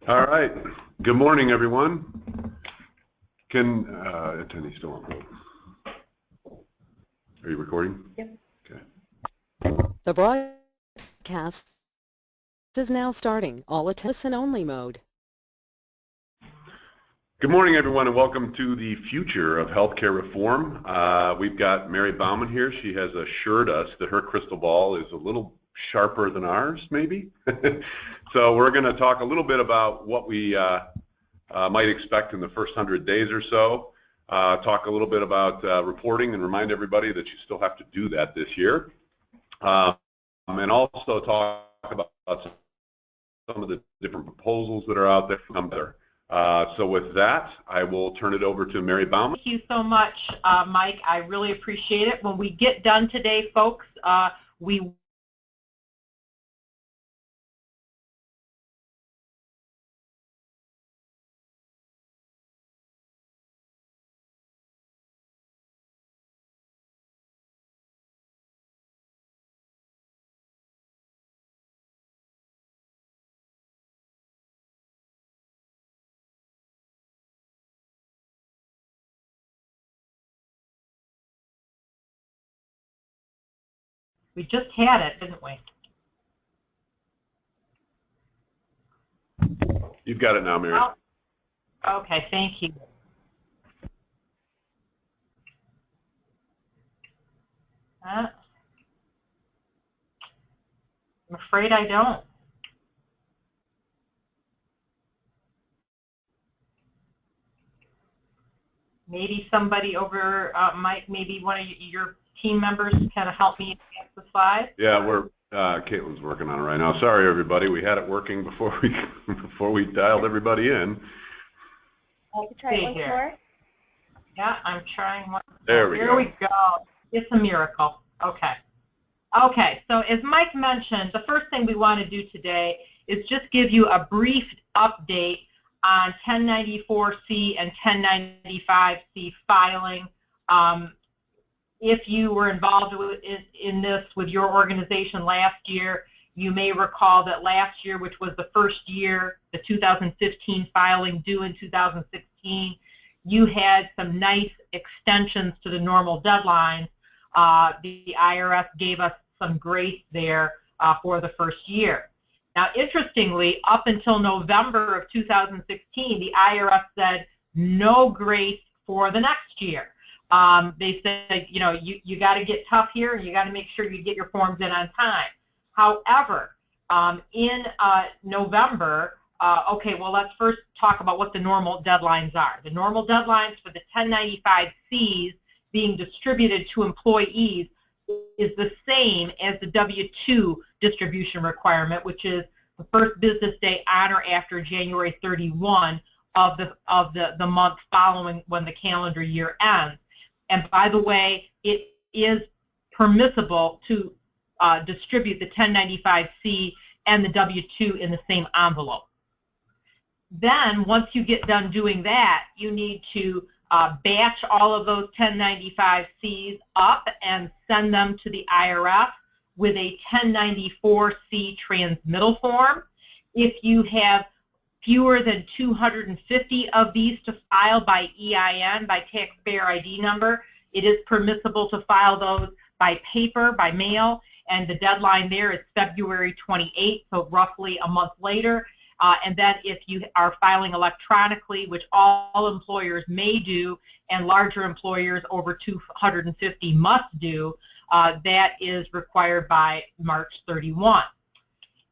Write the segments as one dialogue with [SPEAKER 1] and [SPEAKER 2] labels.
[SPEAKER 1] All right. Good morning, everyone. Can attendees still on hold? Are you recording?
[SPEAKER 2] Yep.
[SPEAKER 1] Okay.
[SPEAKER 3] The broadcast is now starting. All listen-only mode.
[SPEAKER 1] Good morning, everyone, and welcome to the future of healthcare reform. We've got Mary Bauman here. She has assured us that her crystal ball is a little sharper than ours, maybe. So we're going to talk a little bit about what we might expect in the first 100 days or so. Talk a little bit about reporting and remind everybody that you still have to do that this year. And also talk about some of the different proposals that are out there. So with that, I will turn it over to Mary Bauman.
[SPEAKER 2] Thank you so much, Mike. I really appreciate it. When we get done today, folks, we just had it, didn't we?
[SPEAKER 1] You've got it now, Mary.
[SPEAKER 2] Oh, okay, thank you. I'm afraid I don't. Maybe somebody over, Mike, maybe one of your team members kind of help me advance the slide.
[SPEAKER 1] Yeah, Caitlin's working on it right now. Sorry, everybody. We had it working before we dialed everybody in.
[SPEAKER 4] I can try it once more.
[SPEAKER 2] Yeah, I'm trying one.
[SPEAKER 1] There we go.
[SPEAKER 2] Here we go. It's a miracle. Okay. Okay, so as Mike mentioned, the first thing we want to do today is just give you a brief update on 1094C and 1095C filing. If you were involved in this with your organization last year, you may recall that last year, which was the first year, the 2015 filing due in 2016, you had some nice extensions to the normal deadlines. The IRS gave us some grace there for the first year. Now, interestingly, up until November of 2016, the IRS said no grace for the next year. They said, you know, you got to get tough here, and you got to make sure you get your forms in on time. However, in November, okay, well, let's first talk about what the normal deadlines are. The normal deadlines for the 1095Cs being distributed to employees is the same as the W-2 distribution requirement, which is the first business day on or after January 31 of the month following when the calendar year ends. And by the way, it is permissible to distribute the 1095C and the W-2 in the same envelope. Then, once you get done doing that, you need to batch all of those 1095Cs up and send them to the IRS with a 1094C transmittal form. If you have fewer than 250 of these to file by EIN, by taxpayer ID number, it is permissible to file those by paper, by mail, and the deadline there is February 28th, so roughly a month later. And then if you are filing electronically, which all employers may do, and larger employers over 250 must do, that is required by March 31.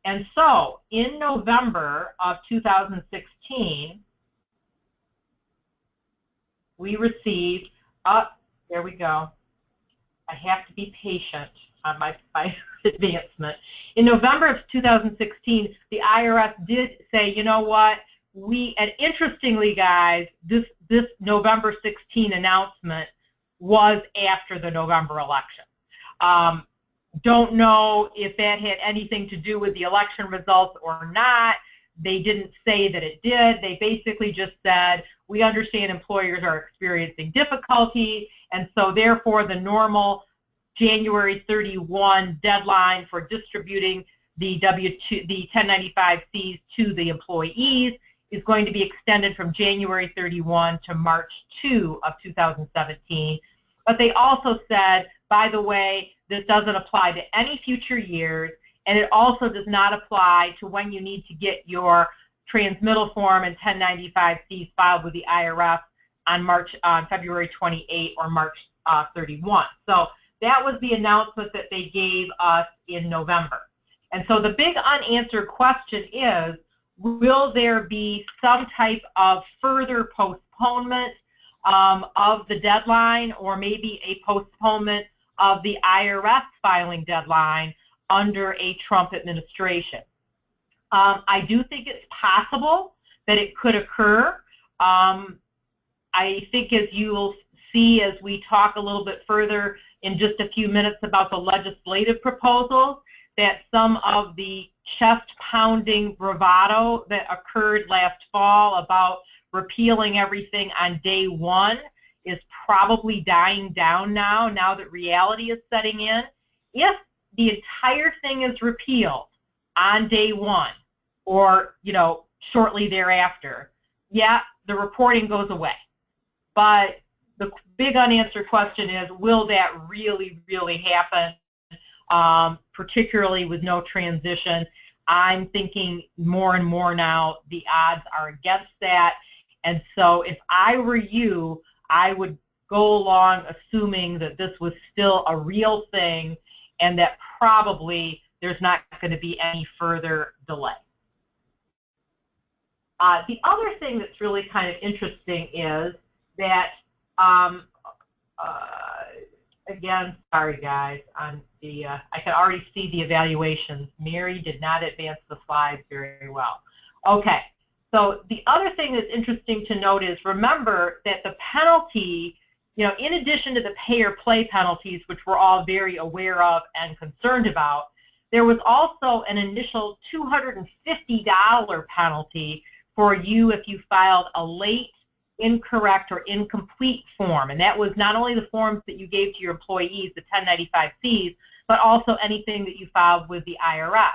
[SPEAKER 2] And so in November of 2016, we received, there we go. I have to be patient on my advancement. In November of 2016, the IRS did say, you know what, and interestingly, guys, this November 16 announcement was after the November election. Don't know if that had anything to do with the election results or not. They didn't say that it did. They basically just said, we understand employers are experiencing difficulty, and so therefore the normal January 31 deadline for distributing the the 1095-Cs to the employees is going to be extended from January 31 to March 2 of 2017. But they also said, by the way, this doesn't apply to any future years, and it also does not apply to when you need to get your transmittal form and 1095-Cs filed with the IRS on February 28 or March 31. So that was the announcement that they gave us in November. And so the big unanswered question is, will there be some type of further postponement of the deadline, or maybe a postponement of the IRS filing deadline under a Trump administration? I do think it's possible that it could occur. I think, as you will see as we talk a little bit further in just a few minutes about the legislative proposals, that some of the chest-pounding bravado that occurred last fall about repealing everything on day one is probably dying down now that reality is setting in. If the entire thing is repealed on day one, or shortly thereafter, yeah, the reporting goes away. But the big unanswered question is, will that really, really happen, particularly with no transition? I'm thinking more and more now the odds are against that. And so if I were you, I would go along assuming that this was still a real thing and that probably there's not going to be any further delay. The other thing that's really kind of interesting is that, again, sorry guys, on the I can already see the evaluations. Mary did not advance the slides very well. Okay, so the other thing that's interesting to note is, remember that the penalty, in addition to the pay or play penalties, which we're all very aware of and concerned about, there was also an initial $250 penalty for you if you filed a late, incorrect, or incomplete form. And that was not only the forms that you gave to your employees, the 1095-Cs, but also anything that you filed with the IRS.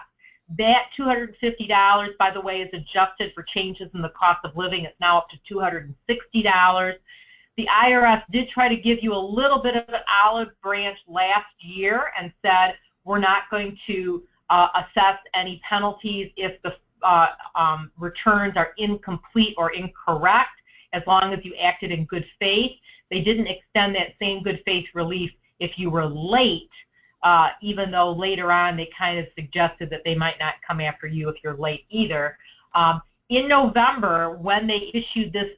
[SPEAKER 2] That $250, by the way, is adjusted for changes in the cost of living. It's now up to $260. The IRS did try to give you a little bit of an olive branch last year and said, we're not going to assess any penalties if the returns are incomplete or incorrect, as long as you acted in good faith. They didn't extend that same good faith relief if you were late, even though later on they kind of suggested that they might not come after you if you're late either. In November, when they issued this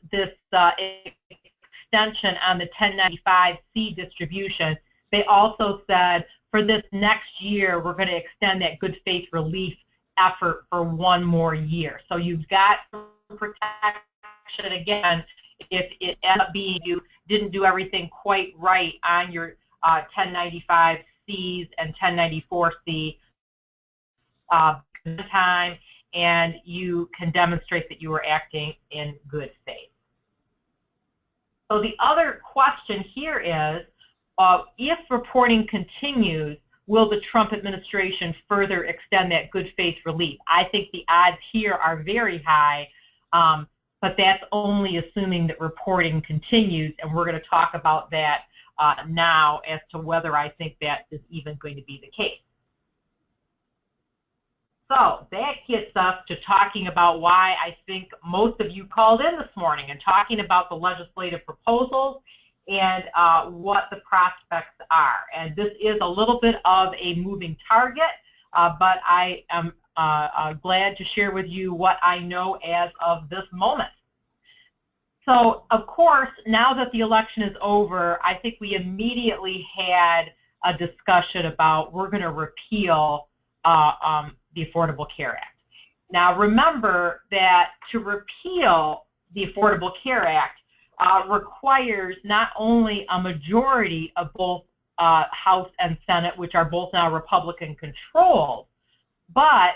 [SPEAKER 2] extension on the 1095-C distribution, they also said, for this next year, we're going to extend that good faith relief effort for one more year. So you've got protection again if it ends up being you didn't do everything quite right on your 1095-Cs and 1094-C time, and you can demonstrate that you were acting in good faith. So the other question here is, if reporting continues, will the Trump administration further extend that good faith relief? I think the odds here are very high, but that's only assuming that reporting continues, and we're going to talk about that now as to whether I think that is even going to be the case. So that gets us to talking about why I think most of you called in this morning, and talking about the legislative proposals and what the prospects are. And this is a little bit of a moving target, but I am glad to share with you what I know as of this moment. So, of course, now that the election is over, I think we immediately had a discussion about we're going to repeal the Affordable Care Act. Now, remember that to repeal the Affordable Care Act requires not only a majority of both House and Senate, which are both now Republican controlled, but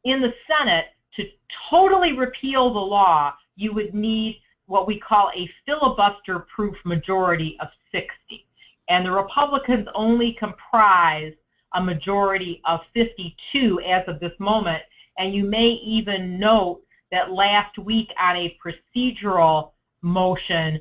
[SPEAKER 2] in the Senate, to totally repeal the law, you would need what we call a filibuster-proof majority of 60. And the Republicans only comprise a majority of 52 as of this moment. And you may even note that last week on a procedural motion,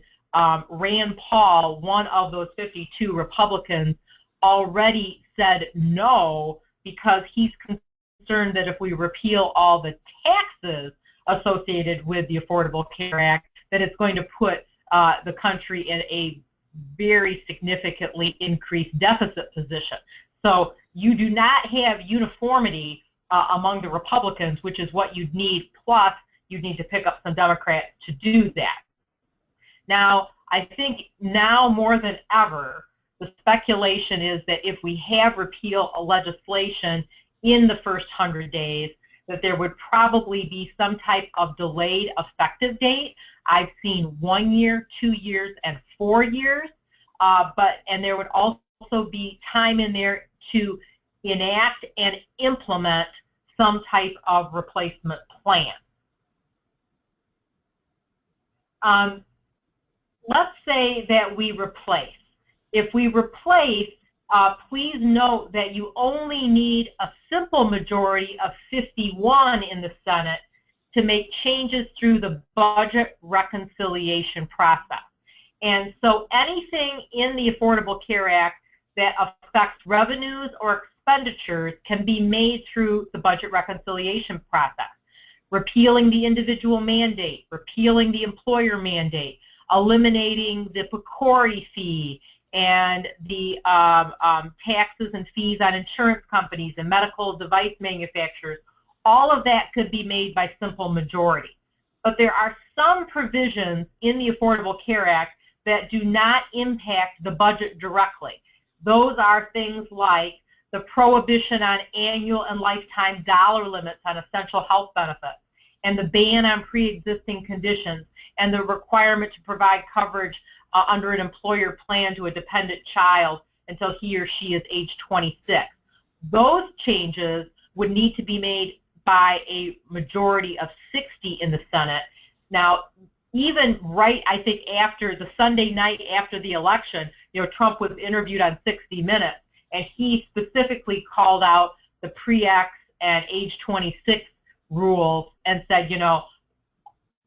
[SPEAKER 2] Rand Paul, one of those 52 Republicans, already said no because he's concerned that if we repeal all the taxes associated with the Affordable Care Act, that it's going to put the country in a very significantly increased deficit position. So you do not have uniformity among the Republicans, which is what you'd need, plus you'd need to pick up some Democrats to do that. Now, I think now more than ever, the speculation is that if we have repeal legislation in the first 100 days, that there would probably be some type of delayed effective date. I've seen 1 year, 2 years, and 4 years, and there would also be time in there to enact and implement some type of replacement plan. Let's say that we replace. If we replace, please note that you only need a simple majority of 51 in the Senate to make changes through the budget reconciliation process. And so anything in the Affordable Care Act that affects revenues or expenditures can be made through the budget reconciliation process. Repealing the individual mandate, repealing the employer mandate, eliminating the PCORI fee, and the taxes and fees on insurance companies and medical device manufacturers, all of that could be made by simple majority. But there are some provisions in the Affordable Care Act that do not impact the budget directly. Those are things like the prohibition on annual and lifetime dollar limits on essential health benefits, and the ban on pre-existing conditions, and the requirement to provide coverage under an employer plan to a dependent child until he or she is age 26. Those changes would need to be made by a majority of 60 in the Senate. Now, even right, I think after the Sunday night after the election, Trump was interviewed on 60 Minutes, and he specifically called out the pre-X and age 26 rules and said,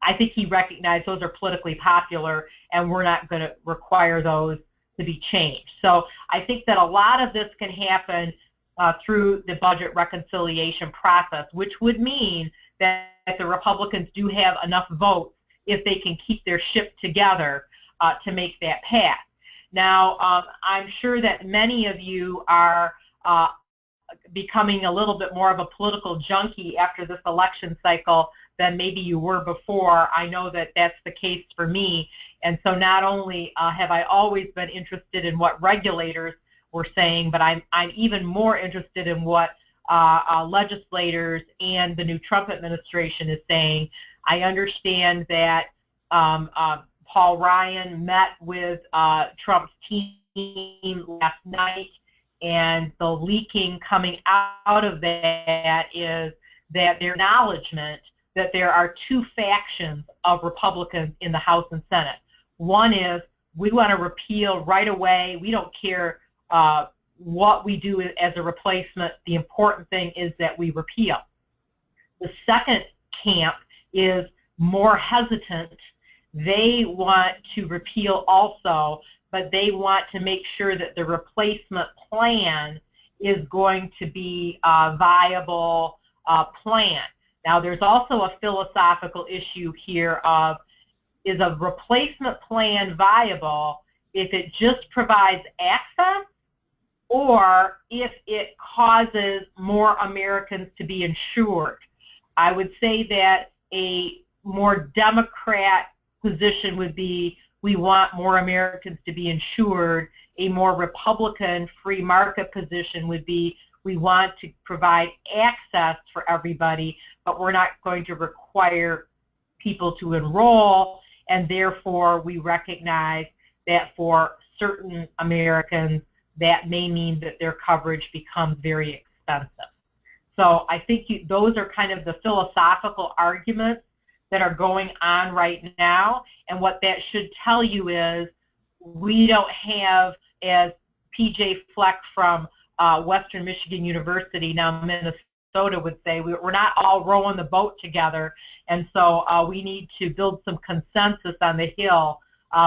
[SPEAKER 2] I think he recognized those are politically popular and we're not going to require those to be changed. So I think that a lot of this can happen through the budget reconciliation process, which would mean that the Republicans do have enough votes if they can keep their ship together to make that pass. Now, I'm sure that many of you are becoming a little bit more of a political junkie after this election cycle than maybe you were before. I know that that's the case for me. And so not only have I always been interested in what regulators were saying, but I'm even more interested in what legislators and the new Trump administration is saying. I understand that Paul Ryan met with Trump's team last night, and the leaking coming out of that is that their acknowledgement that there are two factions of Republicans in the House and Senate. One is, we want to repeal right away. We don't care what we do as a replacement. The important thing is that we repeal. The second camp is more hesitant. They want to repeal also, but they want to make sure that the replacement plan is going to be a viable plan. Now, there's also a philosophical issue here of, is a replacement plan viable if it just provides access, or if it causes more Americans to be insured? I would say that a more Democrat position would be, we want more Americans to be insured. A more Republican free market position would be, we want to provide access for everybody, but we're not going to require people to enroll, and therefore we recognize that for certain Americans that may mean that their coverage becomes very expensive. So I think those are kind of the philosophical arguments that are going on right now, and what that should tell you is we don't have, as PJ Fleck from Western Michigan University, now Minnesota, would say, we're not all rowing the boat together, and so we need to build some consensus on the Hill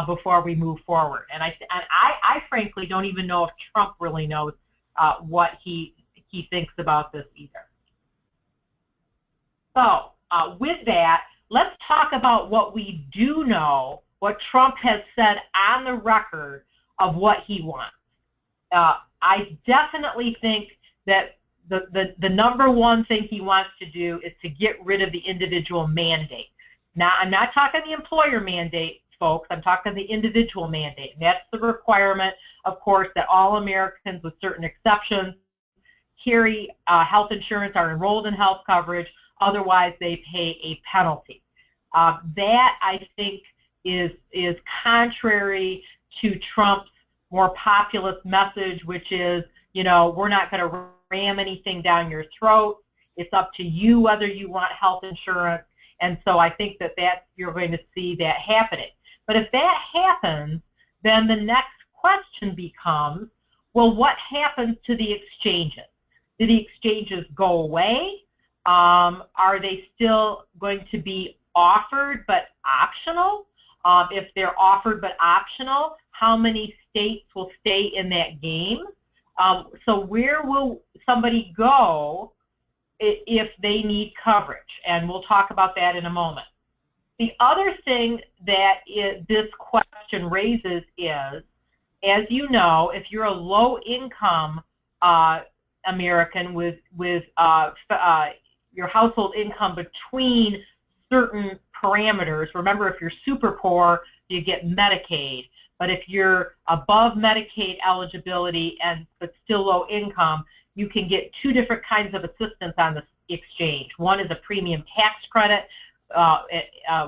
[SPEAKER 2] before we move forward. And I frankly don't even know if Trump really knows what he thinks about this either. So with that, let's talk about what we do know, what Trump has said on the record of what he wants. I definitely think that the number one thing he wants to do is to get rid of the individual mandate. Now, I'm not talking the employer mandate, folks. I'm talking the individual mandate. And that's the requirement, of course, that all Americans, with certain exceptions, carry health insurance, are enrolled in health coverage. Otherwise, they pay a penalty. That, I think, is contrary to Trump's more populist message, which is, you know, we're not going to ram anything down your throat. It's up to you whether you want health insurance. And so I think that you're going to see that happening. But if that happens, then the next question becomes, well, what happens to the exchanges? Do the exchanges go away? Are they still going to be offered but optional? If they're offered but optional, how many states will stay in that game? So where will somebody go if they need coverage? And we'll talk about that in a moment. The other thing that this question raises is, as you know, if you're a low-income American with your household income between certain parameters, remember, if you're super poor, you get Medicaid. But if you're above Medicaid eligibility but still low income, you can get two different kinds of assistance on the exchange. One is a premium tax credit,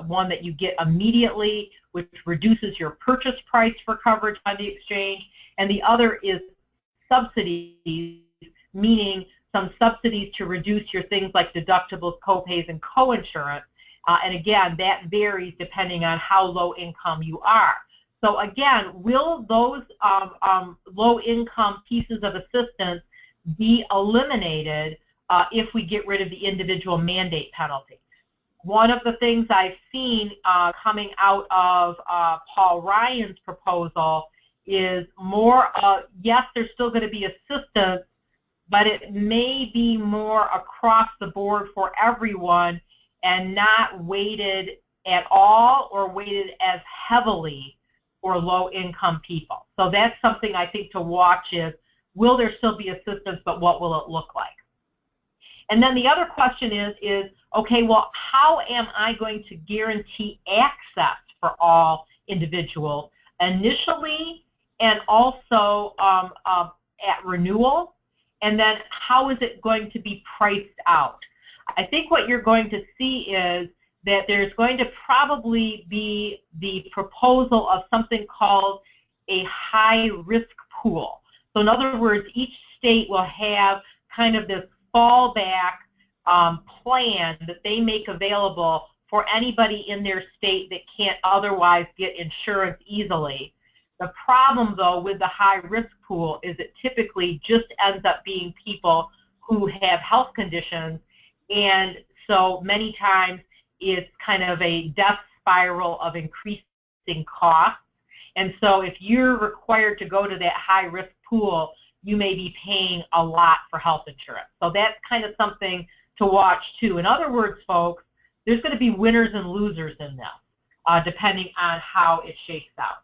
[SPEAKER 2] one that you get immediately, which reduces your purchase price for coverage on the exchange. And the other is subsidies, meaning some subsidies to reduce your things like deductibles, copays, and coinsurance. And again, that varies depending on how low income you are. So again, will those low-income pieces of assistance be eliminated if we get rid of the individual mandate penalty? One of the things I've seen coming out of Paul Ryan's proposal is more, yes, there's still going to be assistance, but it may be more across the board for everyone and not weighted at all or weighted as heavily for low-income people. So that's something I think to watch is, will there still be assistance, but what will it look like? And then the other question is okay, well, how am I going to guarantee access for all individuals initially and also at renewal? And then how is it going to be priced out? I think what you're going to see is that there's going to probably be the proposal of something called a high-risk pool. So in other words, each state will have kind of this fallback plan that they make available for anybody in their state that can't otherwise get insurance easily. The problem, though, with the high-risk pool is it typically just ends up being people who have health conditions, and so many times it's kind of a death spiral of increasing costs. And so if you're required to go to that high-risk pool, you may be paying a lot for health insurance. So that's kind of something to watch, too. In other words, folks, there's going to be winners and losers in this, depending on how it shakes out.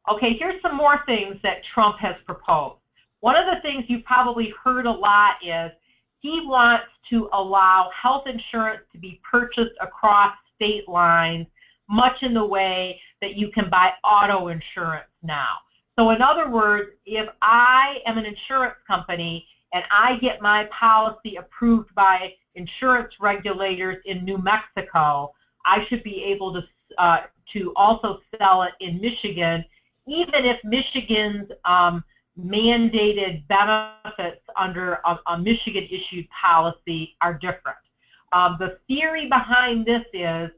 [SPEAKER 2] Okay, here's some more things that Trump has proposed. One of the things you've probably heard a lot is he wants to allow health insurance to be purchased across state lines, much in the way that you can buy auto insurance now. So in other words, if I am an insurance company and I get my policy approved by insurance regulators in New Mexico, I should be able to also sell it in Michigan, even if Michigan's mandated benefits under a Michigan-issued policy are different. The theory behind this is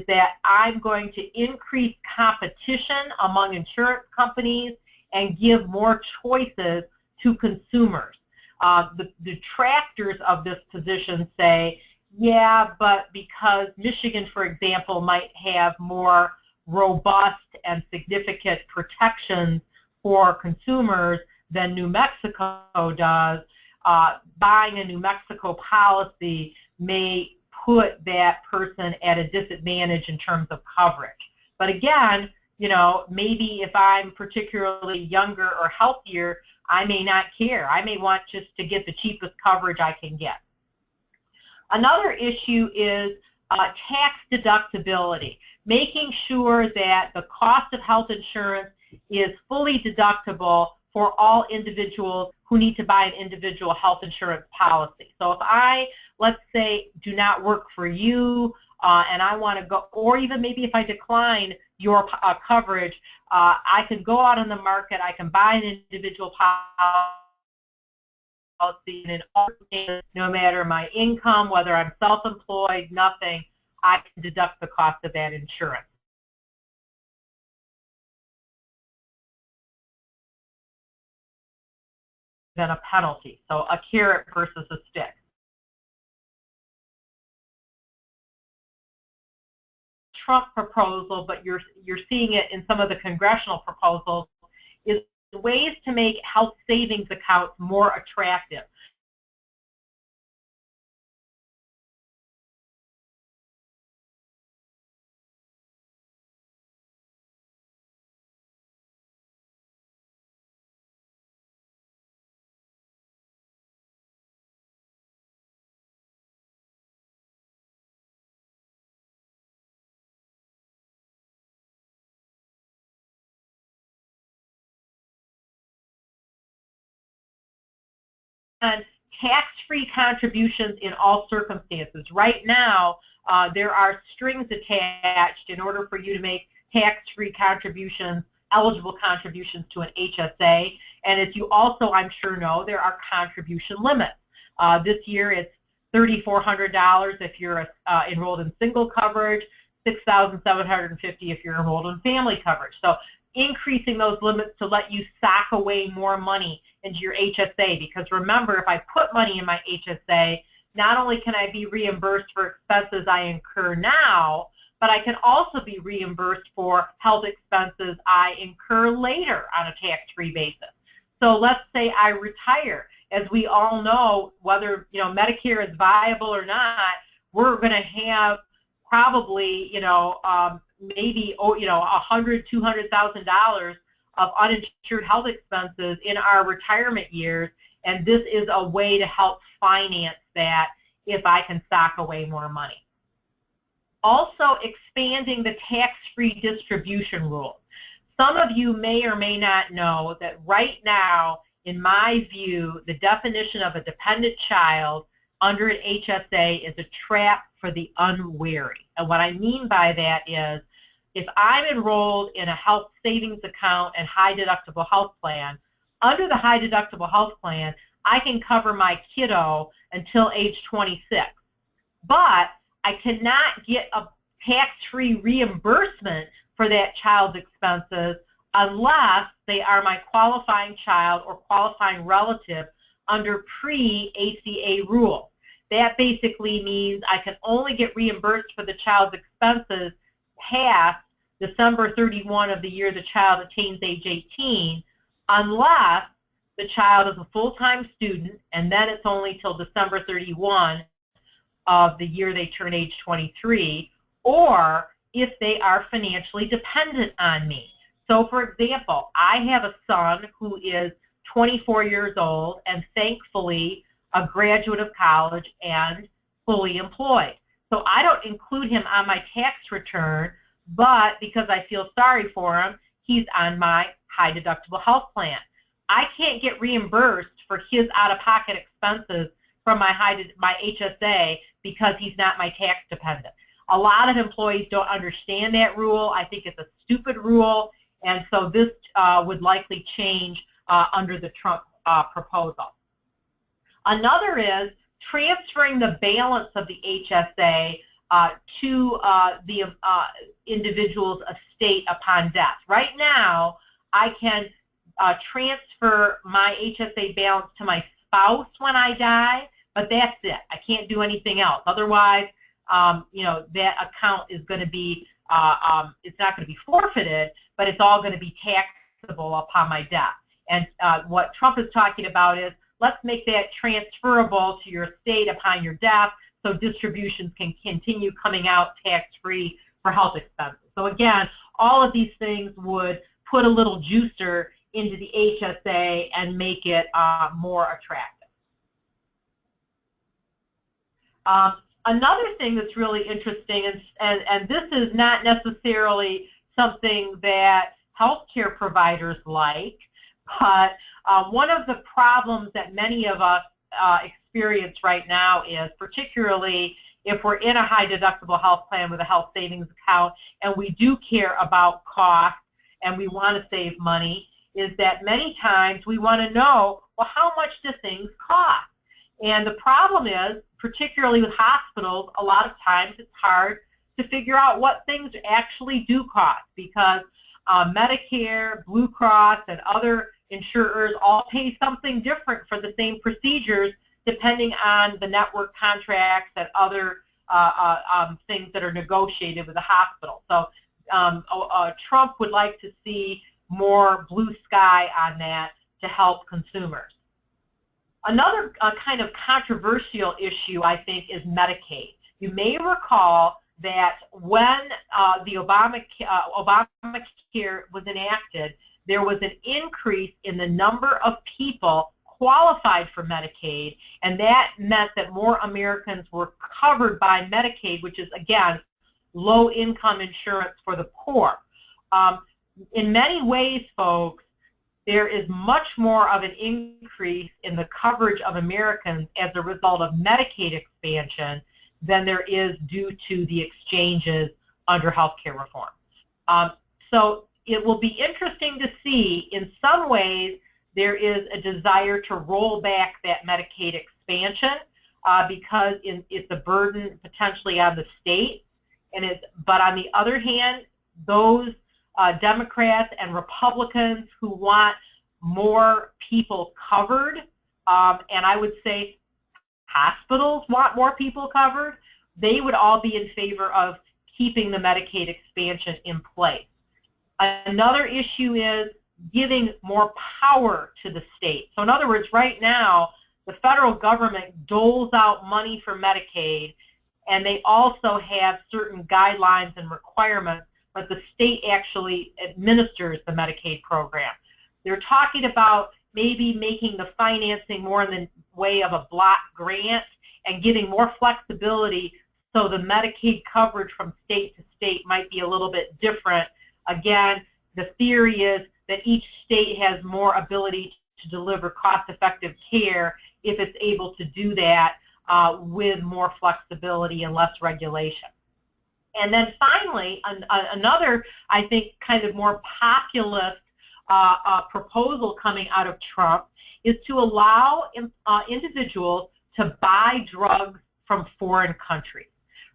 [SPEAKER 2] that I'm going to increase competition among insurance companies and give more choices to consumers. The detractors of this position say, yeah, but because Michigan, for example, might have more robust and significant protections for consumers than New Mexico does, buying a New Mexico policy may put that person at a disadvantage in terms of coverage. But again, you know, maybe if I'm particularly younger or healthier, I may not care. I may want just to get the cheapest coverage I can get. Another issue is tax deductibility, making sure that the cost of health insurance is fully deductible for all individuals who need to buy an individual health insurance policy. So if I, let's say, do not work for you and I want to go, or even maybe if I decline your coverage, I can go out on the market, I can buy an individual policy, and no matter my income, whether I'm self-employed, nothing, I can deduct the cost of that insurance. Than a penalty, so a carrot versus a stick. Trump proposal, but you're seeing it in some of the congressional proposals, is ways to make health savings accounts more attractive. And tax-free contributions in all circumstances. Right now, there are strings attached in order for you to make tax-free contributions, eligible contributions to an HSA. And as you also, I'm sure, know, there are contribution limits. This year it's $3,400 if you're enrolled in single coverage, $6,750 if you're enrolled in family coverage. So increasing those limits to let you sock away more money into your HSA, because remember, if I put money in my HSA, not only can I be reimbursed for expenses I incur now, but I can also be reimbursed for health expenses I incur later on a tax-free basis. So let's say I retire. As we all know, whether Medicare is viable or not, we're going to have probably maybe $100,000, $200,000 of uninsured health expenses in our retirement years, and this is a way to help finance that if I can sock away more money. Also, expanding the tax-free distribution rules. Some of you may or may not know that right now, in my view, the definition of a dependent child under an HSA is a trap for the unwary. And what I mean by that is, if I'm enrolled in a health savings account and high deductible health plan, under the high deductible health plan, I can cover my kiddo until age 26. But I cannot get a tax-free reimbursement for that child's expenses unless they are my qualifying child or qualifying relative under pre-ACA rules. That basically means I can only get reimbursed for the child's expenses past December 31 of the year the child attains age 18, unless the child is a full-time student, and then it's only till December 31 of the year they turn age 23, or if they are financially dependent on me. So, for example, I have a son who is 24 years old and thankfully a graduate of college and fully employed. So I don't include him on my tax return, but because I feel sorry for him, he's on my high deductible health plan. I can't get reimbursed for his out-of-pocket expenses from my HSA because he's not my tax dependent. A lot of employees don't understand that rule. I think it's a stupid rule, and so this would likely change under the Trump proposal. Another is transferring the balance of the HSA to the individual's estate upon death. Right now, I can transfer my HSA balance to my spouse when I die, but that's it. I can't do anything else. Otherwise, that account is going to be, it's not going to be forfeited, but it's all going to be taxable upon my death. And what Trump is talking about is, let's make that transferable to your estate upon your death so distributions can continue coming out tax-free for health expenses. So again, all of these things would put a little juicer into the HSA and make it more attractive. Another thing that's really interesting, and this is not necessarily something that healthcare providers like, but one of the problems that many of us experience right now is, particularly if we're in a high deductible health plan with a health savings account and we do care about cost and we want to save money, is that many times we want to know, well, how much do things cost? And the problem is, particularly with hospitals, a lot of times it's hard to figure out what things actually do cost, because Medicare, Blue Cross, and other insurers all pay something different for the same procedures depending on the network contracts and other things that are negotiated with the hospital. So Trump would like to see more blue sky on that to help consumers. Another kind of controversial issue, I think, is Medicaid. You may recall that when the Obamacare was enacted, there was an increase in the number of people qualified for Medicaid, and that meant that more Americans were covered by Medicaid, which is, again, low-income insurance for the poor. In many ways, folks, there is much more of an increase in the coverage of Americans as a result of Medicaid expansion than there is due to the exchanges under healthcare reform. So it will be interesting to see, in some ways, there is a desire to roll back that Medicaid expansion because it's a burden potentially on the state. But on the other hand, those Democrats and Republicans who want more people covered, and I would say hospitals want more people covered, they would all be in favor of keeping the Medicaid expansion in place. Another issue is giving more power to the state. So in other words, right now, the federal government doles out money for Medicaid, and they also have certain guidelines and requirements, but the state actually administers the Medicaid program. They're talking about maybe making the financing more in the way of a block grant and giving more flexibility so the Medicaid coverage from state to state might be a little bit different. Again, the theory is that each state has more ability to deliver cost-effective care if it's able to do that with more flexibility and less regulation. And then finally, another, I think, kind of more populist proposal coming out of Trump is to allow individuals to buy drugs from foreign countries.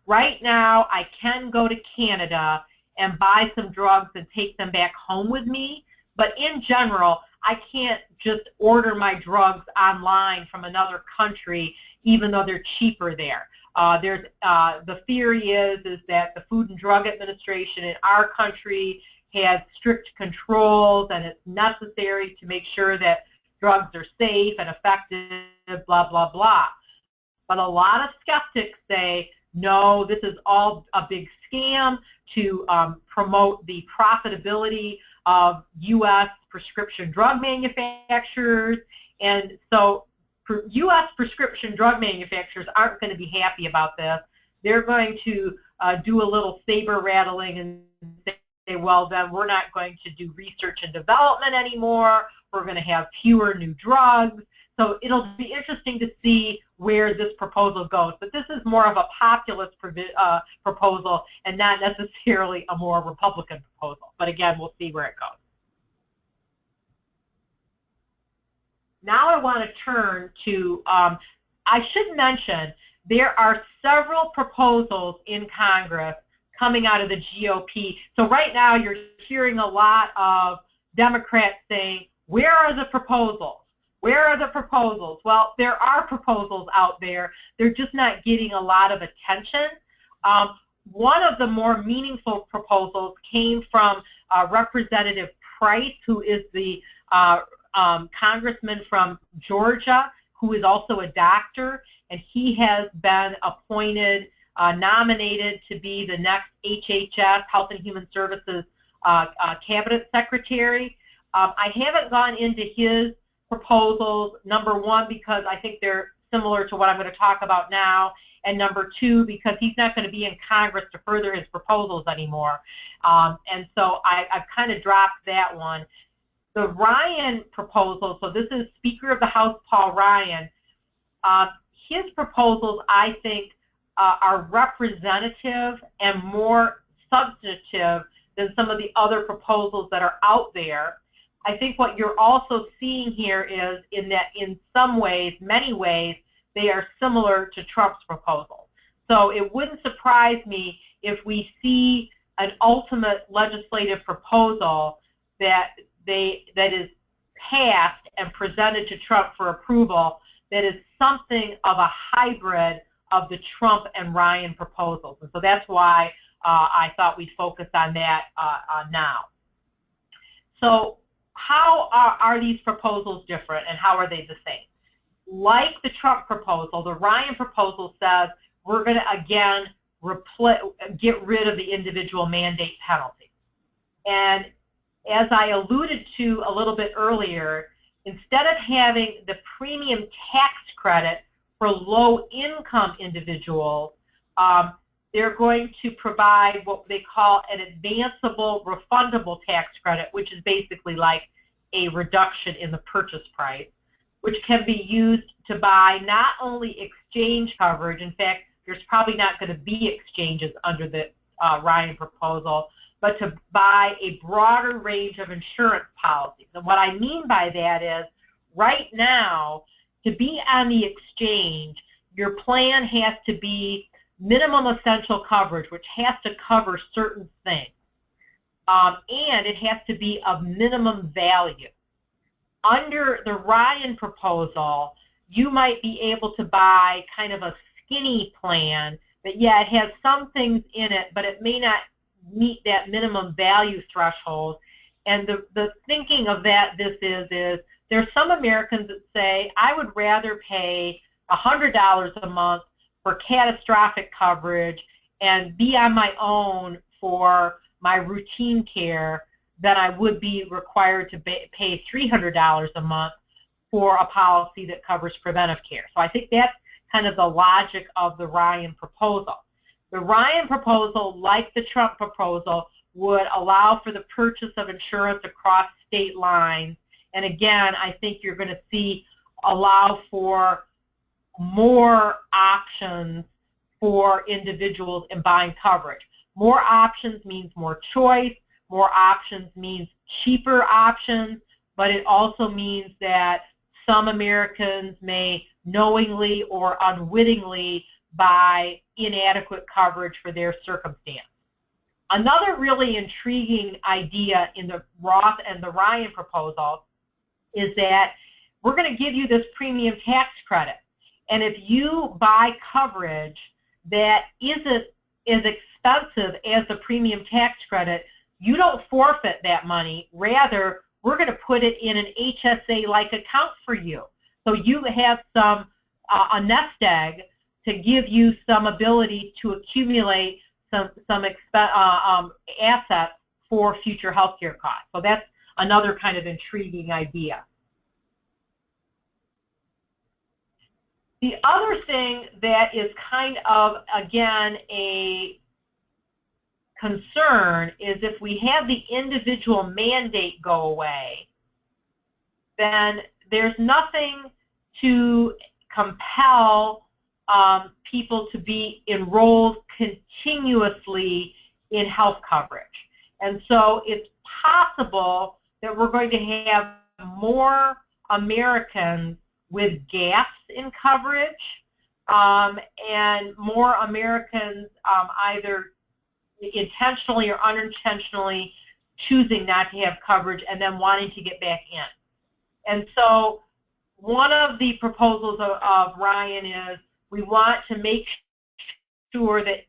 [SPEAKER 2] Right now, I can go to Canada and buy some drugs and take them back home with me, but in general, I can't just order my drugs online from another country even though they're cheaper there. The theory is that the Food and Drug Administration in our country has strict controls, and it's necessary to make sure that drugs are safe and effective, blah, blah, blah. But a lot of skeptics say, no, this is all a big scam to promote the profitability of U.S. prescription drug manufacturers. And so U.S. prescription drug manufacturers aren't going to be happy about this. They're going to do a little saber rattling and say, well, then we're not going to do research and development anymore. We're going to have fewer new drugs. So it'll be interesting to see where this proposal goes. But this is more of a populist proposal and not necessarily a more Republican proposal. But again, we'll see where it goes. Now I want to turn to, I should mention, there are several proposals in Congress coming out of the GOP. So right now you're hearing a lot of Democrats saying, Where are the proposals? Where are the proposals? Well, there are proposals out there. They're just not getting a lot of attention. One of the more meaningful proposals came from Representative Price, who is the congressman from Georgia, who is also a doctor, and he has been appointed, nominated to be the next HHS, Health and Human Services Cabinet Secretary. I haven't gone into his proposals, number one, because I think they're similar to what I'm going to talk about now, and number two, because he's not going to be in Congress to further his proposals anymore. And so I've kind of dropped that one. The Ryan proposal, so this is Speaker of the House Paul Ryan. His proposals, I think, are representative and more substantive than some of the other proposals that are out there. I think what you're also seeing here is in that in some ways, many ways, they are similar to Trump's proposal. So it wouldn't surprise me if we see an ultimate legislative proposal that is passed and presented to Trump for approval that is something of a hybrid of the Trump and Ryan proposals. And so that's why I thought we'd focus on that now. So how are these proposals different, and how are they the same? Like the Trump proposal, the Ryan proposal says we're going to, again, get rid of the individual mandate penalty. And as I alluded to a little bit earlier, instead of having the premium tax credit for low-income individuals, they're going to provide what they call an advanceable refundable tax credit, which is basically like a reduction in the purchase price, which can be used to buy not only exchange coverage. In fact, there's probably not going to be exchanges under the Ryan proposal, but to buy a broader range of insurance policies. And what I mean by that is, right now, to be on the exchange, your plan has to be minimum essential coverage, which has to cover certain things. And it has to be of minimum value. Under the Ryan proposal, you might be able to buy kind of a skinny plan that, yeah, it has some things in it, but it may not meet that minimum value threshold. And the thinking of that, is there's some Americans that say, I would rather pay $100 a month for catastrophic coverage and be on my own for my routine care than I would be required to pay $300 a month for a policy that covers preventive care. So I think that's kind of the logic of the Ryan proposal. The Ryan proposal, like the Trump proposal, would allow for the purchase of insurance across state lines. And again, I think you're going to allow for more options for individuals in buying coverage. More options means more choice. More options means cheaper options, but it also means that some Americans may knowingly or unwittingly buy inadequate coverage for their circumstance. Another really intriguing idea in the Roth and the Ryan proposal is that we're going to give you this premium tax credit. And if you buy coverage that isn't as expensive as the premium tax credit, you don't forfeit that money. Rather, we're going to put it in an HSA-like account for you. So you have a nest egg to give you some ability to accumulate some assets for future health care costs. So that's another kind of intriguing idea. The other thing that is kind of, again, a concern is if we have the individual mandate go away, then there's nothing to compel people to be enrolled continuously in health coverage. And so it's possible that we're going to have more Americans with gaps in coverage and more Americans either intentionally or unintentionally choosing not to have coverage and then wanting to get back in. And so one of the proposals of Ryan is we want to make sure that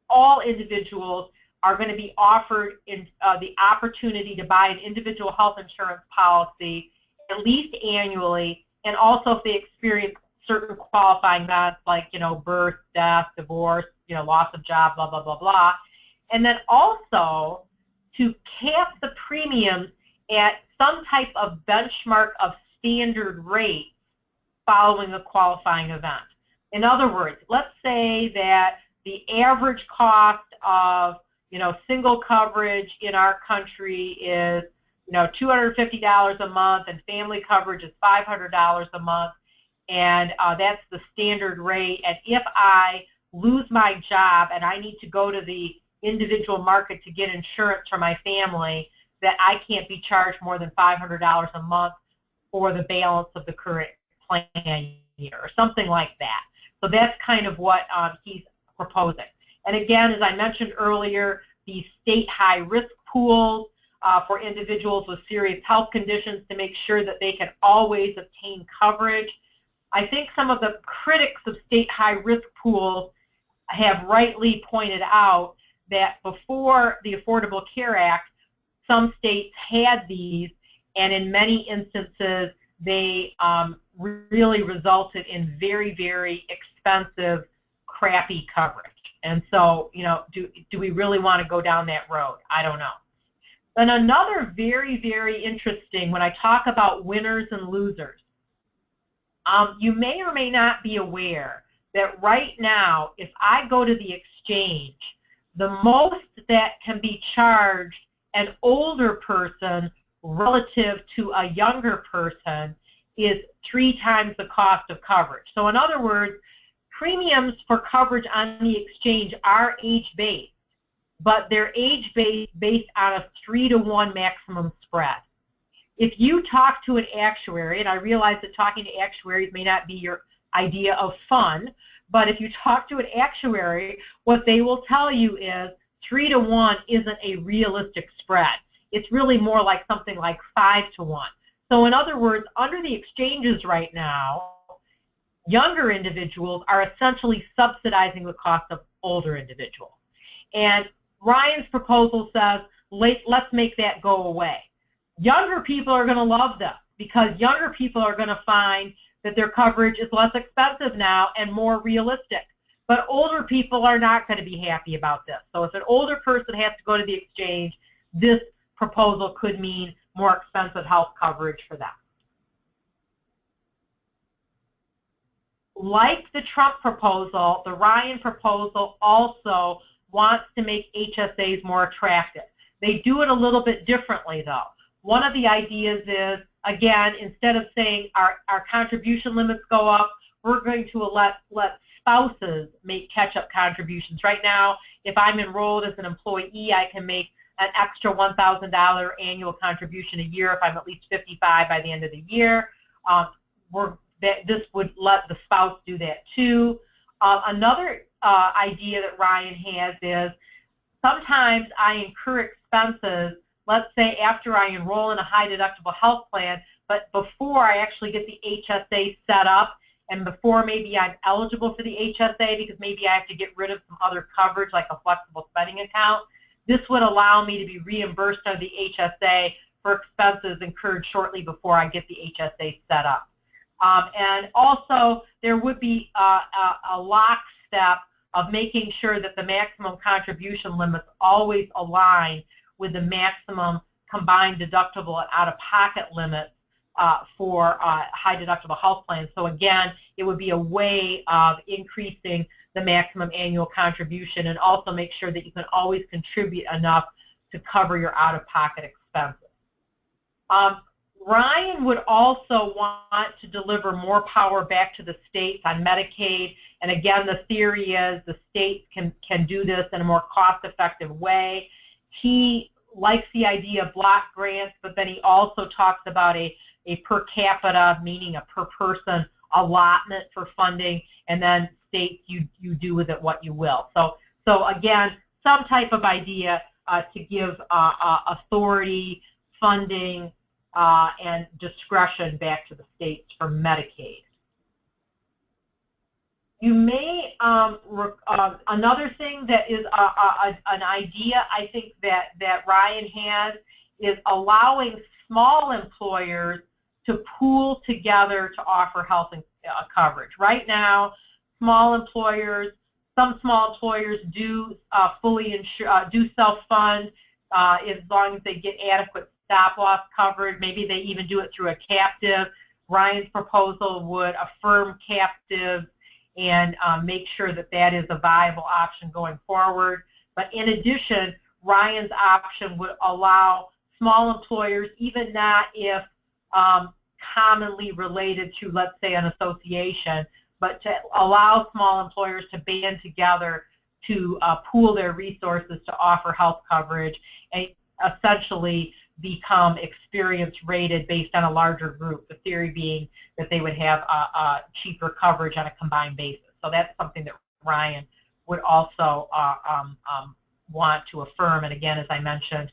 [SPEAKER 2] all individuals are going to be offered the opportunity to buy an individual health insurance policy at least annually, and also if they experience certain qualifying events like, birth, death, divorce, loss of job, blah, blah, blah, blah. And then also to cap the premiums at some type of benchmark of standard rate following a qualifying event. In other words, let's say that the average cost of single coverage in our country is $250 a month, and family coverage is $500 a month, and that's the standard rate. And if I lose my job and I need to go to the individual market to get insurance for my family, that I can't be charged more than $500 a month for the balance of the current plan year, or something like that. So that's kind of what he's proposing. And again, as I mentioned earlier, the state high-risk pools for individuals with serious health conditions to make sure that they can always obtain coverage. I think some of the critics of state high-risk pools have rightly pointed out that before the Affordable Care Act, some states had these, and in many instances, they really resulted in very, very expensive, crappy coverage. And so, do we really want to go down that road? I don't know. Then another very, very interesting, when I talk about winners and losers, you may or may not be aware that right now, if I go to the exchange, the most that can be charged an older person relative to a younger person is 3 times the cost of coverage. So in other words, premiums for coverage on the exchange are age-based, but they're age-based based on a 3-to-1 maximum spread. If you talk to an actuary, and I realize that talking to actuaries may not be your idea of fun, but if you talk to an actuary, what they will tell you is 3-to-1 isn't a realistic spread. It's really more like something like 5-to-1. So in other words, under the exchanges right now, younger individuals are essentially subsidizing the cost of older individuals. And Ryan's proposal says, let's make that go away. Younger people are going to love this because younger people are going to find that their coverage is less expensive now and more realistic. But older people are not going to be happy about this. So if an older person has to go to the exchange, this proposal could mean more expensive health coverage for them. Like the Trump proposal, the Ryan proposal also wants to make HSAs more attractive. They do it a little bit differently, though. One of the ideas is, again, instead of saying our contribution limits go up, we're going to let spouses make catch-up contributions. Right now, if I'm enrolled as an employee, I can make an extra $1,000 annual contribution a year if I'm at least 55 by the end of the year. This would let the spouse do that too. Another idea that Ryan has is sometimes I incur expenses, let's say after I enroll in a high deductible health plan, but before I actually get the HSA set up and before maybe I'm eligible for the HSA because maybe I have to get rid of some other coverage like a flexible spending account. This would allow me to be reimbursed under the HSA for expenses incurred shortly before I get the HSA set up. And also, there would be a lockstep of making sure that the maximum contribution limits always align with the maximum combined deductible and out-of-pocket limits for high deductible health plans. So again, it would be a way of increasing the maximum annual contribution and also make sure that you can always contribute enough to cover your out-of-pocket expenses. Ryan would also want to deliver more power back to the states on Medicaid, and again, the theory is the states can do this in a more cost-effective way. He likes the idea of block grants, but then he also talks about a per capita, meaning a per person allotment for funding, and then states you do with it what you will. So again, some type of idea to give authority, funding, and discretion back to the states for Medicaid. You may, another thing that is an idea I think that Ryan has is allowing small employers to pool together to offer health coverage. Right now, some small employers do do self-fund as long as they get adequate stop-loss coverage. Maybe they even do it through a captive. Ryan's proposal would affirm captives and make sure that that is a viable option going forward. But in addition, Ryan's option would allow small employers, even not if commonly related to, let's say, an association, but to allow small employers to band together to pool their resources to offer health coverage and essentially become experience rated based on a larger group, the theory being that they would have a cheaper coverage on a combined basis. So that's something that Ryan would also want to affirm. And again, as I mentioned,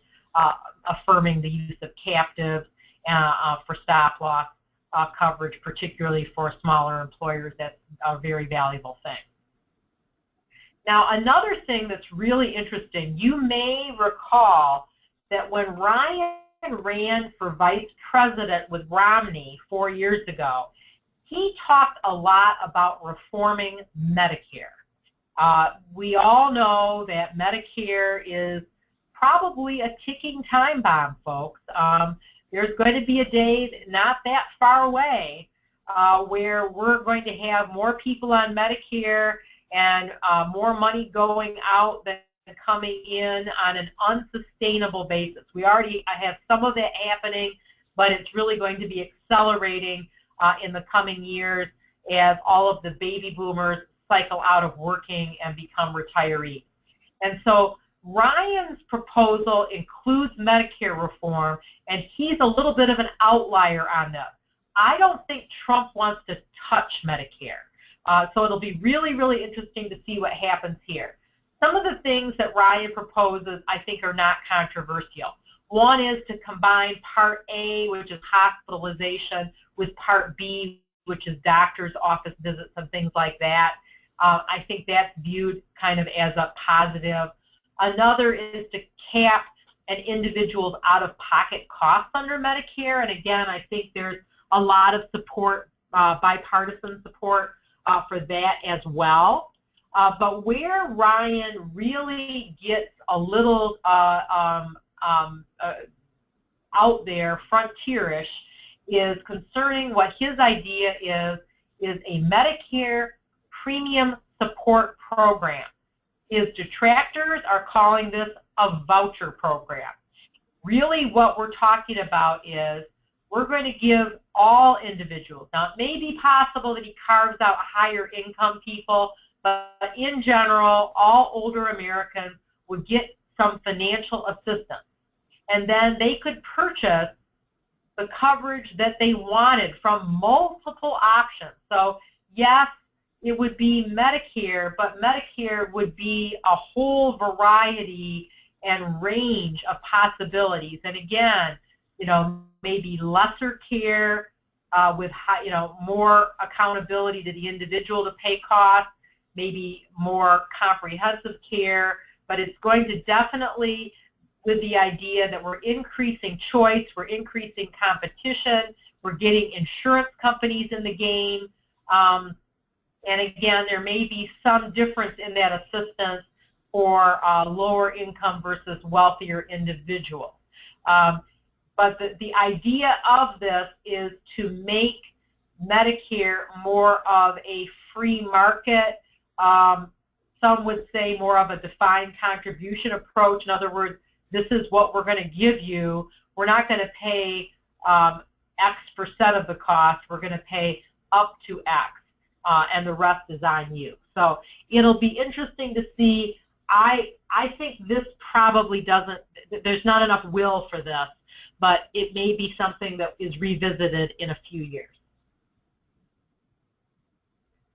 [SPEAKER 2] affirming the use of captives for stop-loss coverage, particularly for smaller employers. That's a very valuable thing. Now, another thing that's really interesting, you may recall that when Ryan ran for vice president with Romney 4 years ago, he talked a lot about reforming Medicare. We all know that Medicare is probably a ticking time bomb, folks. There's going to be a day not that far away where we're going to have more people on Medicare and more money going out than coming in on an unsustainable basis. We already have some of that happening, but it's really going to be accelerating in the coming years as all of the baby boomers cycle out of working and become retirees. And so Ryan's proposal includes Medicare reform, and he's a little bit of an outlier on this. I don't think Trump wants to touch Medicare. So it'll be really, really interesting to see what happens here. Some of the things that Ryan proposes I think are not controversial. One is to combine Part A, which is hospitalization, with Part B, which is doctor's office visits and things like that. I think that's viewed kind of as a positive. Another is to cap an individual's out-of-pocket costs under Medicare, and again, I think there's a lot of support, bipartisan support for that as well. But where Ryan really gets a little out there, frontierish, is concerning what his idea is a Medicare premium support program. His detractors are calling this a voucher program. Really what we're talking about is we're going to give all individuals, now it may be possible that he carves out higher income people, but in general, all older Americans would get some financial assistance. And then they could purchase the coverage that they wanted from multiple options. So yes, it would be Medicare, but Medicare would be a whole variety and range of possibilities. And again, you know, maybe lesser care with high, you know, more accountability to the individual to pay costs, maybe more comprehensive care, but it's going to definitely, with the idea that we're increasing choice, we're increasing competition, we're getting insurance companies in the game, and again, there may be some difference in that assistance for lower income versus wealthier individuals. But the idea of this is to make Medicare more of a free market. Some would say more of a defined contribution approach. In other words, this is what we're going to give you. We're not going to pay X% of the cost. We're going to pay up to X, and the rest is on you. So it'll be interesting to see. I think this probably doesn't, there's not enough will for this, but it may be something that is revisited in a few years.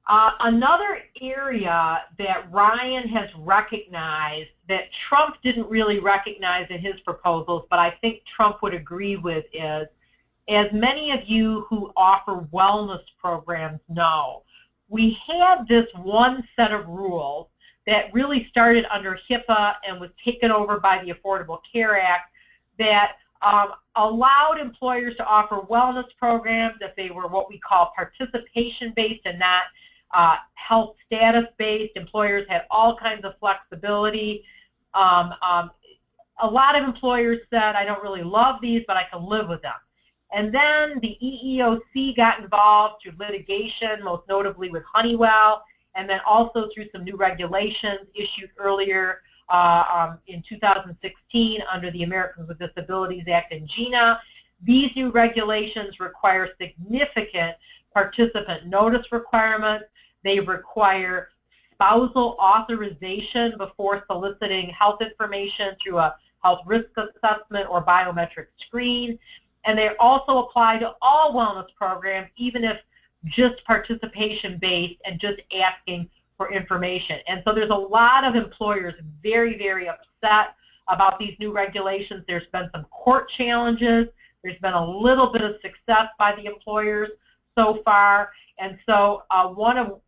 [SPEAKER 2] Another area that Ryan has recognized that Trump didn't really recognize in his proposals, but I think Trump would agree with, is as many of you who offer wellness programs know, we had this one set of rules that really started under HIPAA and was taken over by the Affordable Care Act that allowed employers to offer wellness programs if they were what we call participation-based and not health status-based. Employers had all kinds of flexibility. A lot of employers said, I don't really love these, but I can live with them. And then the EEOC got involved through litigation, most notably with Honeywell, and then also through some new regulations issued earlier in 2016 under the Americans with Disabilities Act and GINA. These new regulations require significant participant notice requirements. They require spousal authorization before soliciting health information through a health risk assessment or biometric screen. And they also apply to all wellness programs, even if just participation-based and just asking for information. And so there's a lot of employers very, very upset about these new regulations. There's been some court challenges. There's been a little bit of success by the employers so far. And so one of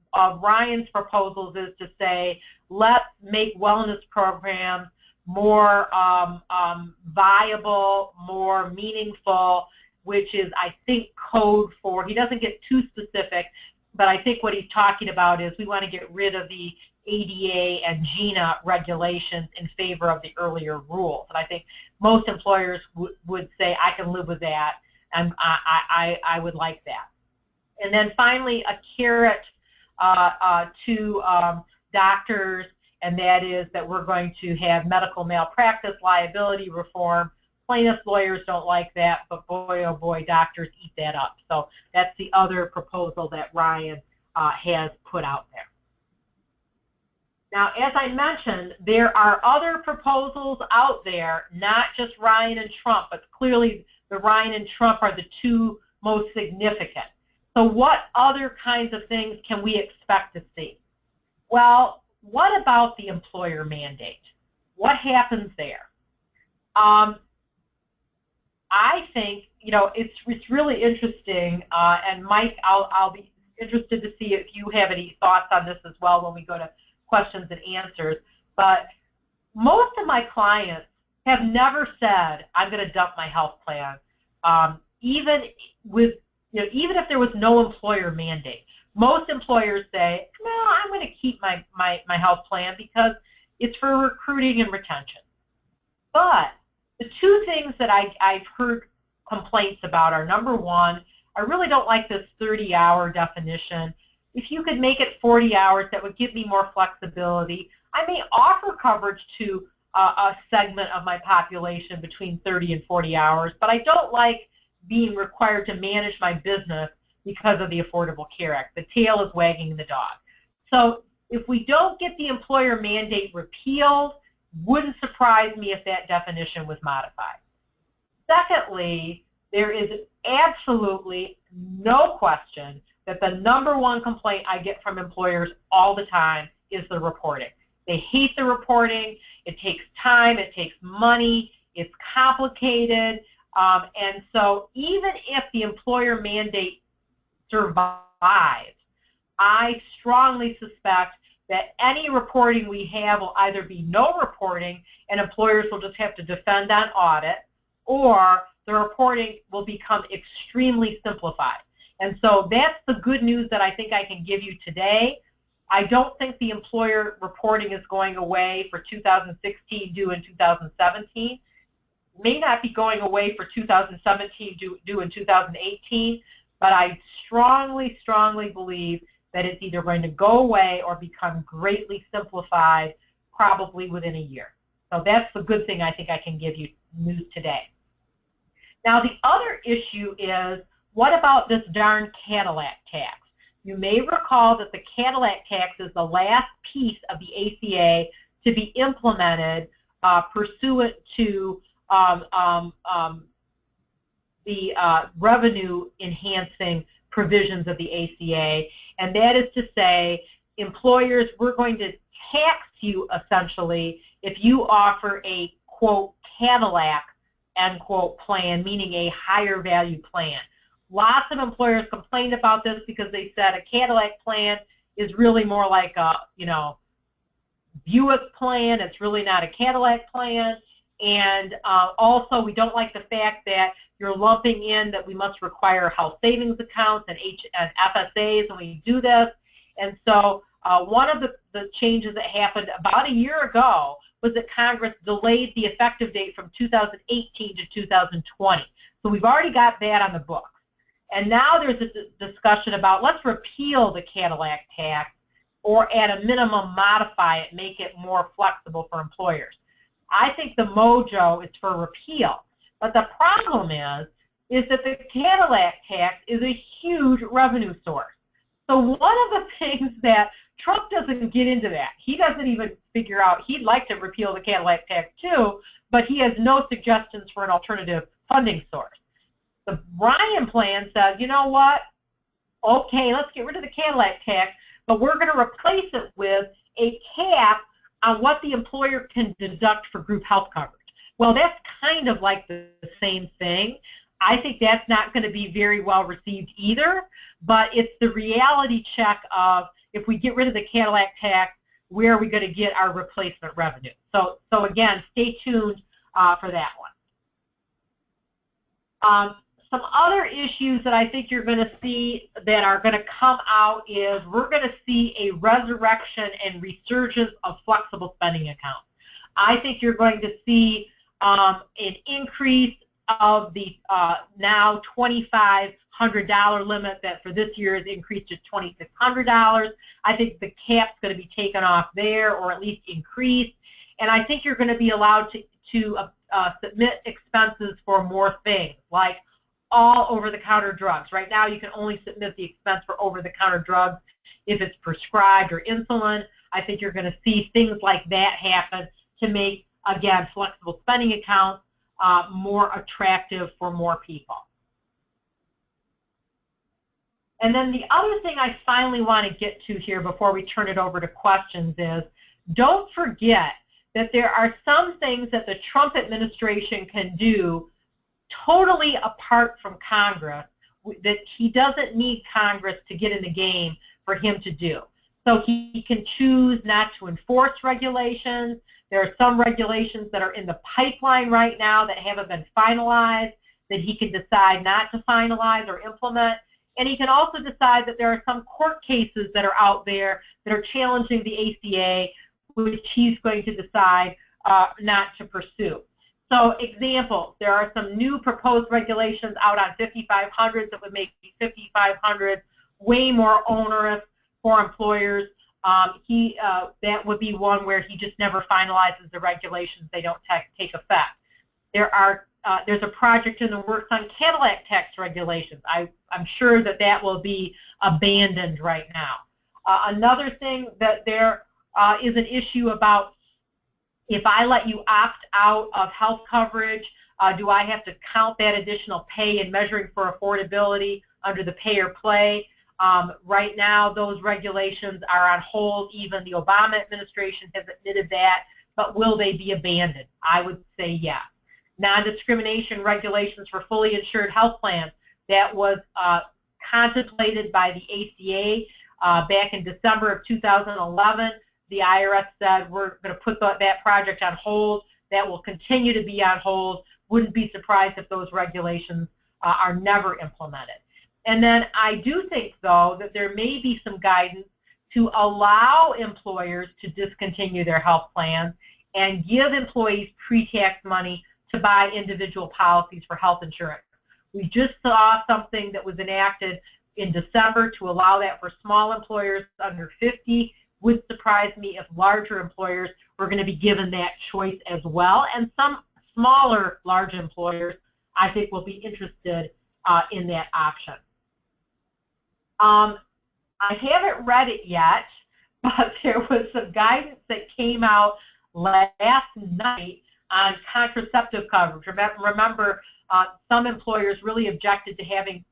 [SPEAKER 2] Ryan's proposals is to say, let's make wellness programs more viable, more meaningful, which is, I think, code for, he doesn't get too specific, but I think what he's talking about is we want to get rid of the ADA and GINA regulations in favor of the earlier rules. And I think most employers would say, I can live with that, and I would like that. And then finally, a carrot to doctors, and that is that we're going to have medical malpractice liability reform. Plaintiffs' lawyers don't like that, but boy, oh boy, doctors eat that up. So that's the other proposal that Ryan has put out there. Now, as I mentioned, there are other proposals out there, not just Ryan and Trump, but clearly the Ryan and Trump are the two most significant. So what other kinds of things can we expect to see? Well, what about the employer mandate? What happens there? I think, you know, it's really interesting, and Mike, I'll be interested to see if you have any thoughts on this as well when we go to questions and answers. But most of my clients have never said, I'm going to dump my health plan, even with, you know, even if there was no employer mandate. Most employers say, no, I'm going to keep my health plan because it's for recruiting and retention. But the two things that I've heard complaints about are, number one, I really don't like this 30-hour definition. If you could make it 40 hours, that would give me more flexibility. I may offer coverage to a segment of my population between 30 and 40 hours, but I don't like being required to manage my business because of the Affordable Care Act. The tail is wagging the dog. So if we don't get the employer mandate repealed, wouldn't surprise me if that definition was modified. Secondly, there is absolutely no question that the number one complaint I get from employers all the time is the reporting. They hate the reporting. It takes time. It takes money. It's complicated. And so even if the employer mandate survives, I strongly suspect that any reporting we have will either be no reporting and employers will just have to defend on audit, or the reporting will become extremely simplified. And so that's the good news that I think I can give you today. I don't think the employer reporting is going away for 2016 due in 2017. May not be going away for 2017 due in 2018, but I strongly, strongly believe that it's either going to go away or become greatly simplified probably within a year. So that's the good thing I think I can give you news today. Now the other issue is, what about this darn Cadillac tax? You may recall that the Cadillac tax is the last piece of the ACA to be implemented pursuant to the revenue enhancing provisions of the ACA, and that is to say, employers, we're going to tax you essentially if you offer a, quote, Cadillac end quote, plan, meaning a higher value plan. Lots of employers complained about this because they said a Cadillac plan is really more like a, Buick plan. It's really not a Cadillac plan. And also, we don't like the fact that you're lumping in that we must require health savings accounts and FSAs when we do this. And so one of the changes that happened about a year ago was that Congress delayed the effective date from 2018 to 2020. So we've already got that on the books. And now there's a discussion about let's repeal the Cadillac tax or at a minimum modify it, make it more flexible for employers. I think the mojo is for repeal. But the problem is that the Cadillac tax is a huge revenue source. So one of the things that Trump doesn't get into that. He doesn't even figure out, he'd like to repeal the Cadillac tax too, but he has no suggestions for an alternative funding source. The Ryan plan says, you know what, okay, let's get rid of the Cadillac tax, but we're going to replace it with a cap on what the employer can deduct for group health coverage. Well, that's kind of like the same thing. I think that's not going to be very well received either, but it's the reality check of if we get rid of the Cadillac tax, where are we going to get our replacement revenue? So again, stay tuned for that one. Some other issues that I think you're going to see that are going to come out is we're going to see a resurrection and resurgence of flexible spending accounts. I think you're going to see an increase of the now $2,500 limit that for this year is increased to $2,600. I think the cap's going to be taken off there or at least increased. And I think you're going to be allowed to submit expenses for more things like all over-the-counter drugs. Right now you can only submit the expense for over-the-counter drugs if it's prescribed or insulin. I think you're going to see things like that happen to make, again, flexible spending accounts more attractive for more people. And then the other thing I finally want to get to here before we turn it over to questions is don't forget that there are some things that the Trump administration can do totally apart from Congress that he doesn't need Congress to get in the game for him to do. So he can choose not to enforce regulations. There are some regulations that are in the pipeline right now that haven't been finalized that he can decide not to finalize or implement. And he can also decide that there are some court cases that are out there that are challenging the ACA, which he's going to decide not to pursue. So example, there are some new proposed regulations out on 5500s that would make 5500 way more onerous for employers. That would be one where he just never finalizes the regulations. They don't take effect. There's a project in the works on Cadillac tax regulations. I'm sure that will be abandoned right now. Another thing that there is an issue about if I let you opt out of health coverage, do I have to count that additional pay in measuring for affordability under the pay or play? Right now, those regulations are on hold. Even the Obama administration has admitted that, but will they be abandoned? I would say yes. Non-discrimination regulations for fully insured health plans, that was contemplated by the ACA back in December of 2011. The IRS said we're going to put that project on hold. That will continue to be on hold. Wouldn't be surprised if those regulations are never implemented. And then I do think, though, that there may be some guidance to allow employers to discontinue their health plans and give employees pre-tax money to buy individual policies for health insurance. We just saw something that was enacted in December to allow that for small employers under 50. Would surprise me if larger employers were going to be given that choice as well. And some smaller, large employers, I think, will be interested in that option. I haven't read it yet, but there was some guidance that came out last night on contraceptive coverage. Remember, some employers really objected to having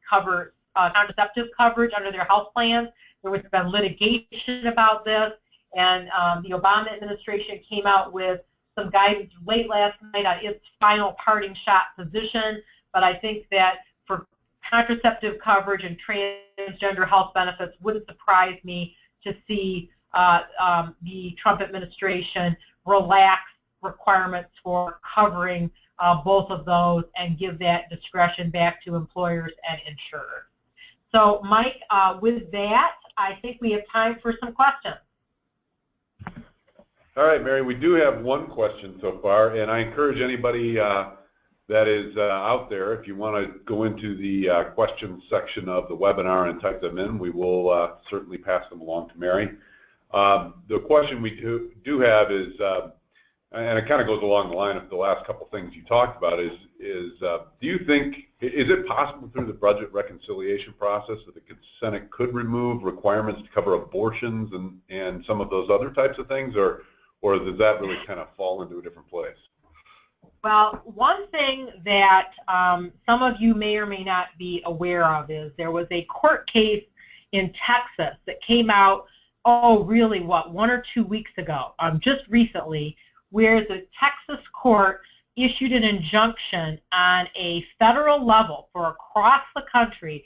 [SPEAKER 2] contraceptive coverage under their health plans. There has been litigation about this, and the Obama administration came out with some guidance late last night on its final parting shot position, but I think that for contraceptive coverage and transgender health benefits, wouldn't surprise me to see the Trump administration relax requirements for covering both of those and give that discretion back to employers and insurers. So, Mike, with that, I think we have time for some questions.
[SPEAKER 1] All right, Mary, we do have one question so far, and I encourage anybody that is out there, if you want to go into the questions section of the webinar and type them in, we will certainly pass them along to Mary. The question we do have is, and it kind of goes along the line of the last couple things you talked about, is do you think, is it possible through the budget reconciliation process that the Senate could remove requirements to cover abortions and some of those other types of things, or does that really kind of fall into a different place?
[SPEAKER 2] Well, one thing that some of you may or may not be aware of is there was a court case in Texas that came out, oh, really, what, 1 or 2 weeks ago, just recently, where the Texas court issued an injunction on a federal level for across the country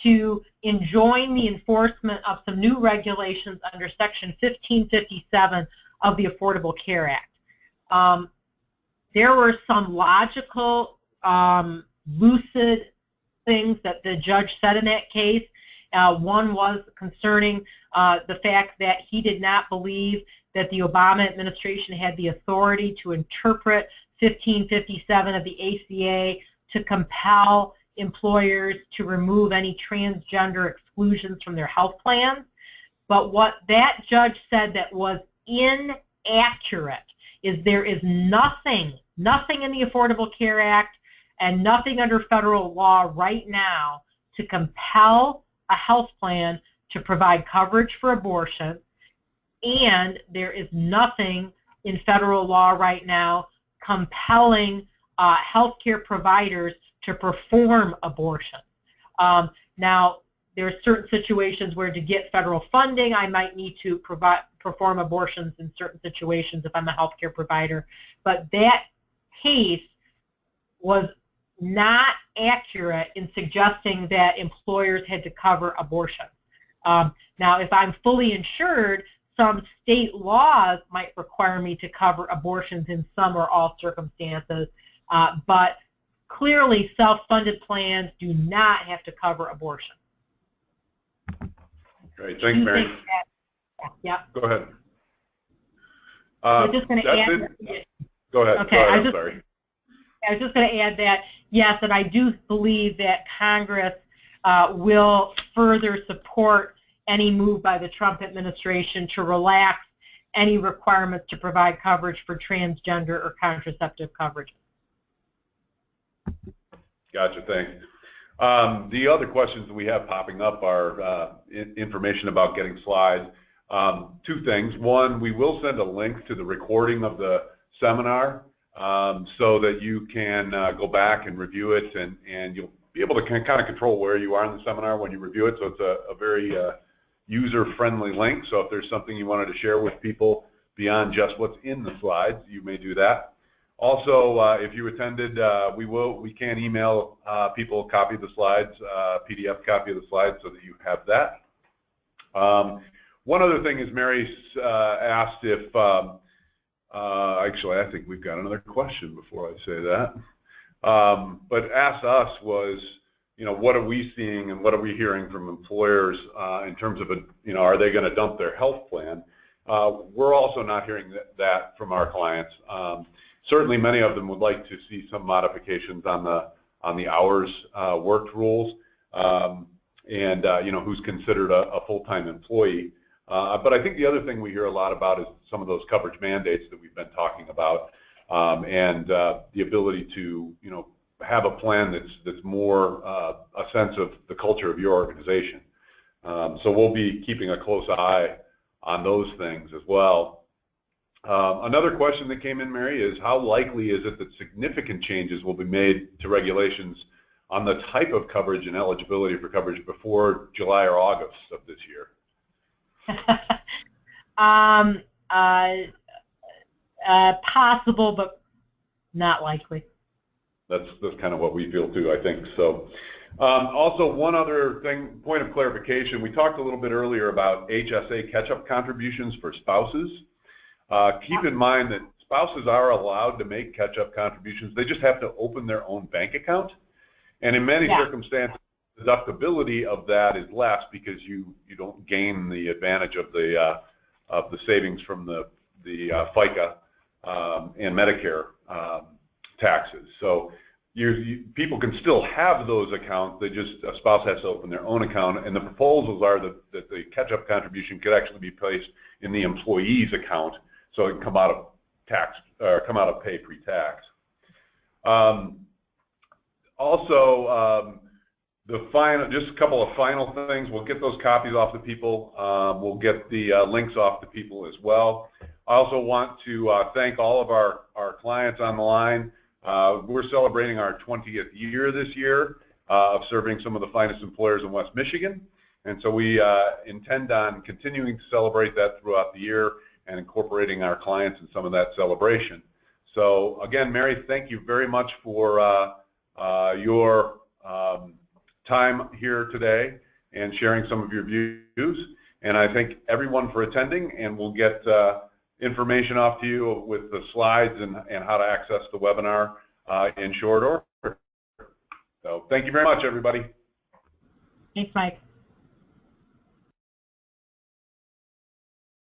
[SPEAKER 2] to enjoin the enforcement of some new regulations under Section 1557 of the Affordable Care Act. There were some logical, lucid things that the judge said in that case. One was concerning the fact that he did not believe that the Obama administration had the authority to interpret 1557 of the ACA to compel employers to remove any transgender exclusions from their health plans. But what that judge said that was inaccurate is there is nothing in the Affordable Care Act and nothing under federal law right now to compel a health plan to provide coverage for abortion, and there is nothing in federal law right now compelling healthcare providers to perform abortion. Now, there are certain situations where to get federal funding, I might need to perform abortions in certain situations if I'm a healthcare provider, but that case was not accurate in suggesting that employers had to cover abortion. Now, if I'm fully insured, some state laws might require me to cover abortions in some or all circumstances, but clearly self-funded plans do not have to cover abortion.
[SPEAKER 1] Great, thanks, Mary.
[SPEAKER 2] Yeah.
[SPEAKER 1] Go ahead.
[SPEAKER 2] I'm just going to add.
[SPEAKER 1] Go ahead.
[SPEAKER 2] Okay,
[SPEAKER 1] Go ahead. I'm sorry.
[SPEAKER 2] I was just going to add that, yes, and I do believe that Congress will further support any move by the Trump administration to relax any requirements to provide coverage for transgender or contraceptive coverage.
[SPEAKER 1] Gotcha, thanks. The other questions that we have popping up are information about getting slides. Two things. One, we will send a link to the recording of the seminar so that you can go back and review it, and you'll be able to kind of control where you are in the seminar when you review it. So it's a very user-friendly link. So if there's something you wanted to share with people beyond just what's in the slides, you may do that. Also, if you attended, we can email people a copy of the slides, PDF copy of the slides, so that you have that. One other thing is Mary asked if, actually I think we've got another question before I say that, but asked us was, what are we seeing and what are we hearing from employers in terms of, are they going to dump their health plan? We're also not hearing that from our clients. Certainly, many of them would like to see some modifications on the hours worked rules, and who's considered a full-time employee. But I think the other thing we hear a lot about is some of those coverage mandates that we've been talking about, and the ability to have a plan that's more a sense of the culture of your organization. So we'll be keeping a close eye on those things as well. Another question that came in, Mary, is how likely is it that significant changes will be made to regulations on the type of coverage and eligibility for coverage before July or August of this year?
[SPEAKER 2] possible, but not likely.
[SPEAKER 1] That's kind of what we feel too, I think. So also one other thing, point of clarification, we talked a little bit earlier about HSA catch-up contributions for spouses. Keep in mind that spouses are allowed to make catch-up contributions. They just have to open their own bank account. And in many circumstances, deductibility of that is less because you don't gain the advantage of the savings from the FICA and Medicare taxes. So people can still have those accounts. A spouse has to open their own account, and the proposals are that the catch-up contribution could actually be placed in the employee's account, so it can come out of tax or come out of pay pre-tax. Just a couple of final things. We'll get those copies off to people. We'll get the links off to people as well. I also want to thank all of our clients on the line. We're celebrating our 20th year this year of serving some of the finest employers in West Michigan. And so we intend on continuing to celebrate that throughout the year and incorporating our clients in some of that celebration. So again, Mary, thank you very much for your time here today and sharing some of your views. And I thank everyone for attending, and we'll get information off to you with the slides and how to access the webinar in short order. So thank you very much, everybody.
[SPEAKER 2] Thanks, Mike.